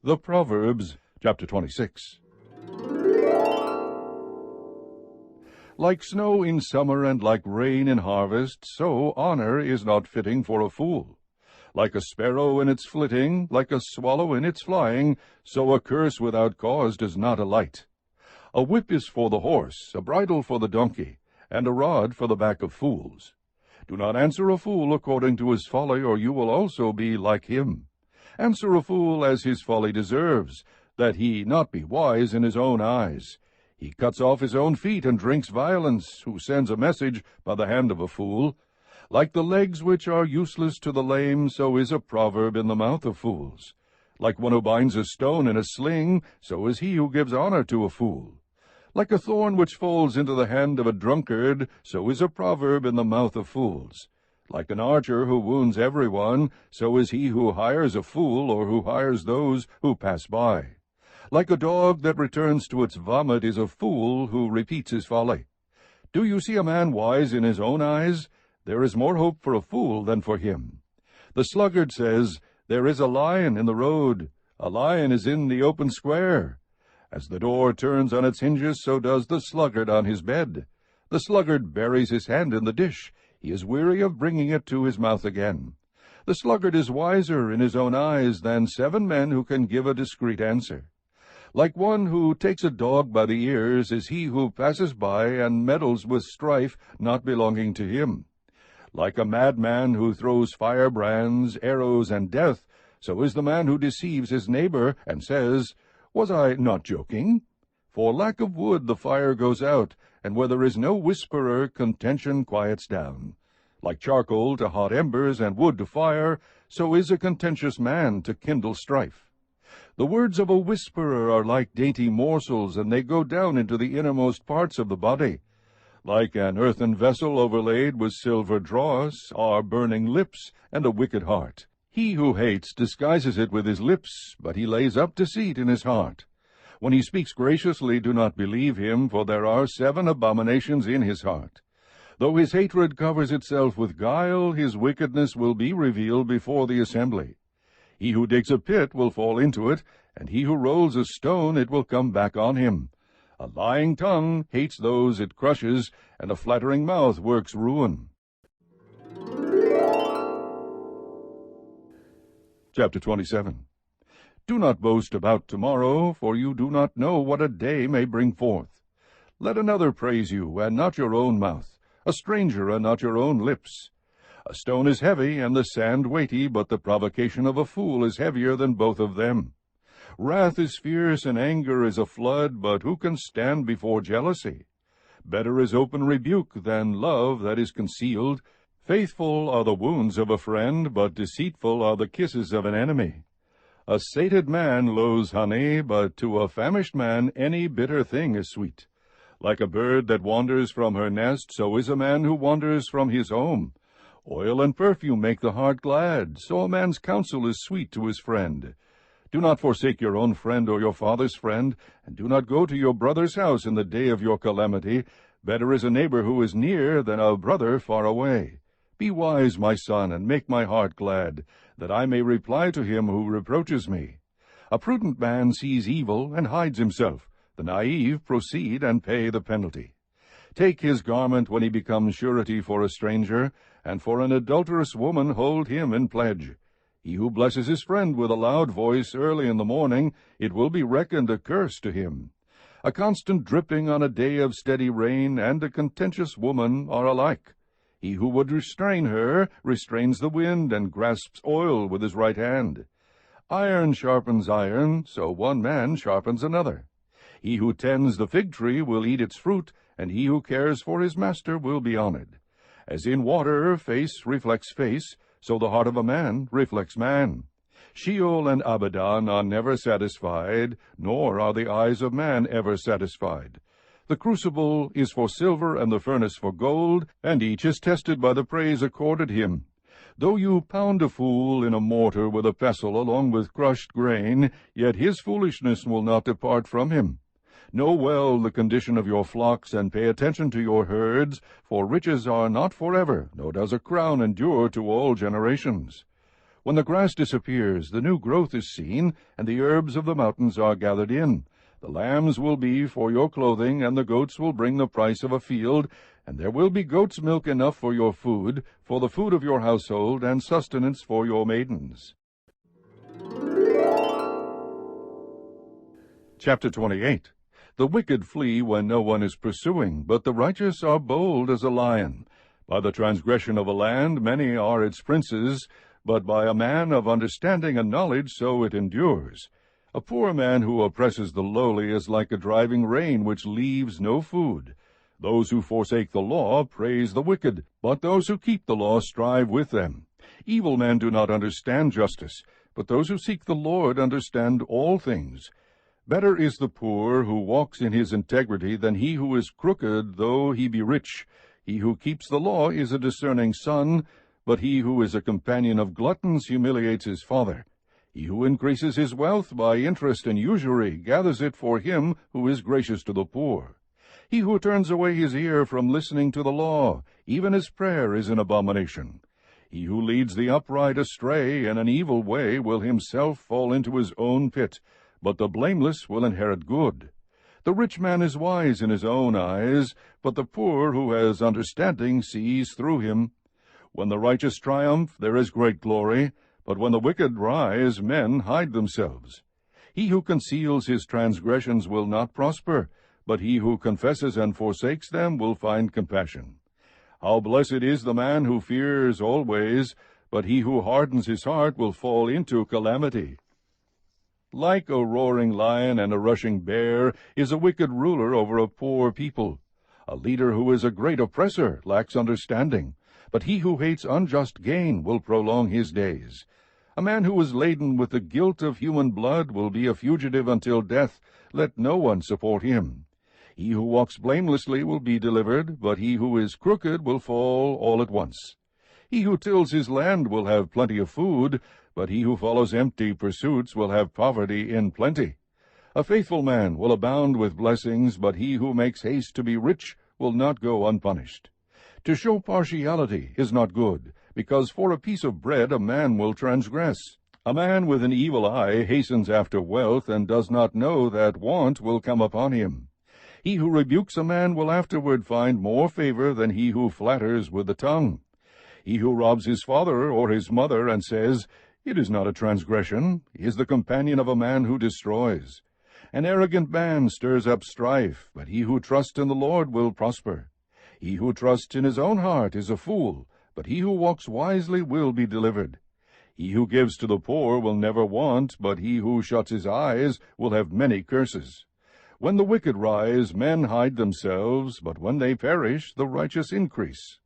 The Proverbs, chapter 26. Like snow in summer and like rain in harvest, so honor is not fitting for a fool. Like a sparrow in its flitting, like a swallow in its flying, so a curse without cause does not alight. A whip is for the horse, a bridle for the donkey, and a rod for the back of fools. Do not answer a fool according to his folly, or you will also be like him. Answer a fool as his folly deserves, that he not be wise in his own eyes. He cuts off his own feet and drinks violence, who sends a message by the hand of a fool. Like the legs which are useless to the lame, so is a proverb in the mouth of fools. Like one who binds a stone in a sling, so is he who gives honor to a fool. Like a thorn which falls into the hand of a drunkard, so is a proverb in the mouth of fools. Like an archer who wounds everyone, so is he who hires a fool, or who hires those who pass by. Like a dog that returns to its vomit is a fool who repeats his folly. Do you see a man wise in his own eyes? There is more hope for a fool than for him. The sluggard says, "There is a lion in the road. A lion is in the open square." As the door turns on its hinges, so does the sluggard on his bed. The sluggard buries his hand in the dish. He is weary of bringing it to his mouth again. The sluggard is wiser in his own eyes than 7 men who can give a discreet answer. Like one who takes a dog by the ears is he who passes by and meddles with strife not belonging to him. Like a madman who throws firebrands, arrows, and death, so is the man who deceives his neighbor and says, "Was I not joking?" For lack of wood the fire goes out, and where there is no whisperer, contention quiets down. Like charcoal to hot embers and wood to fire, so is a contentious man to kindle strife. The words of a whisperer are like dainty morsels, and they go down into the innermost parts of the body. Like an earthen vessel overlaid with silver dross are burning lips and a wicked heart. He who hates disguises it with his lips, but he lays up deceit in his heart. When he speaks graciously, do not believe him, for there are 7 abominations in his heart. Though his hatred covers itself with guile, his wickedness will be revealed before the assembly. He who digs a pit will fall into it, and he who rolls a stone, it will come back on him. A lying tongue hates those it crushes, and a flattering mouth works ruin. Chapter 27. Do not boast about tomorrow, for you do not know what a day may bring forth. Let another praise you, and not your own mouth, a stranger, and not your own lips. A stone is heavy, and the sand weighty, but the provocation of a fool is heavier than both of them. Wrath is fierce, and anger is a flood, but who can stand before jealousy? Better is open rebuke than love that is concealed. Faithful are the wounds of a friend, but deceitful are the kisses of an enemy. A sated man loathes honey, but to a famished man any bitter thing is sweet. Like a bird that wanders from her nest, so is a man who wanders from his home. Oil and perfume make the heart glad, so a man's counsel is sweet to his friend. Do not forsake your own friend or your father's friend, and do not go to your brother's house in the day of your calamity. Better is a neighbor who is near than a brother far away. Be wise, my son, and make my heart glad, that I may reply to him who reproaches me. A prudent man sees evil and hides himself. The naive proceed and pay the penalty. Take his garment when he becomes surety for a stranger, and for an adulterous woman hold him in pledge. He who blesses his friend with a loud voice early in the morning, it will be reckoned a curse to him. A constant dripping on a day of steady rain and a contentious woman are alike. He who would restrain her restrains the wind and grasps oil with his right hand. Iron sharpens iron, so one man sharpens another. He who tends the fig tree will eat its fruit, and he who cares for his master will be honored. As in water face reflects face, so the heart of a man reflects man. Sheol and Abaddon are never satisfied, nor are the eyes of man ever satisfied. The crucible is for silver and the furnace for gold, and each is tested by the praise accorded him. Though you pound a fool in a mortar with a pestle along with crushed grain, yet his foolishness will not depart from him. Know well the condition of your flocks, and pay attention to your herds, for riches are not forever, nor does a crown endure to all generations. When the grass disappears, the new growth is seen, and the herbs of the mountains are gathered in. The lambs will be for your clothing, and the goats will bring the price of a field, and there will be goat's milk enough for your food, for the food of your household, and sustenance for your maidens. Chapter 28. The wicked flee when no one is pursuing, but the righteous are bold as a lion. By the transgression of a land many are its princes, but by a man of understanding and knowledge so it endures. A poor man who oppresses the lowly is like a driving rain which leaves no food. Those who forsake the law praise the wicked, but those who keep the law strive with them. Evil men do not understand justice, but those who seek the Lord understand all things. Better is the poor who walks in his integrity than he who is crooked, though he be rich. He who keeps the law is a discerning son, but he who is a companion of gluttons humiliates his father. He who increases his wealth by interest and usury gathers it for him who is gracious to the poor. He who turns away his ear from listening to the law, even his prayer is an abomination. He who leads the upright astray in an evil way will himself fall into his own pit, but the blameless will inherit good. The rich man is wise in his own eyes, but the poor who has understanding sees through him. When the righteous triumph, there is great glory, but when the wicked rise, men hide themselves. He who conceals his transgressions will not prosper, but he who confesses and forsakes them will find compassion. How blessed is the man who fears always, but he who hardens his heart will fall into calamity. Like a roaring lion and a rushing bear is a wicked ruler over a poor people. A leader who is a great oppressor lacks understanding, but he who hates unjust gain will prolong his days. A man who is laden with the guilt of human blood will be a fugitive until death. Let no one support him. He who walks blamelessly will be delivered, but he who is crooked will fall all at once. He who tills his land will have plenty of food, but he who follows empty pursuits will have poverty in plenty. A faithful man will abound with blessings, but he who makes haste to be rich will not go unpunished. To show partiality is not good, because for a piece of bread a man will transgress. A man with an evil eye hastens after wealth, and does not know that want will come upon him. He who rebukes a man will afterward find more favor than he who flatters with the tongue. He who robs his father or his mother and says, "It is not a transgression," is the companion of a man who destroys. An arrogant man stirs up strife, but he who trusts in the Lord will prosper. He who trusts in his own heart is a fool, but he who walks wisely will be delivered. He who gives to the poor will never want, but he who shuts his eyes will have many curses. When the wicked rise, men hide themselves, but when they perish, the righteous increase.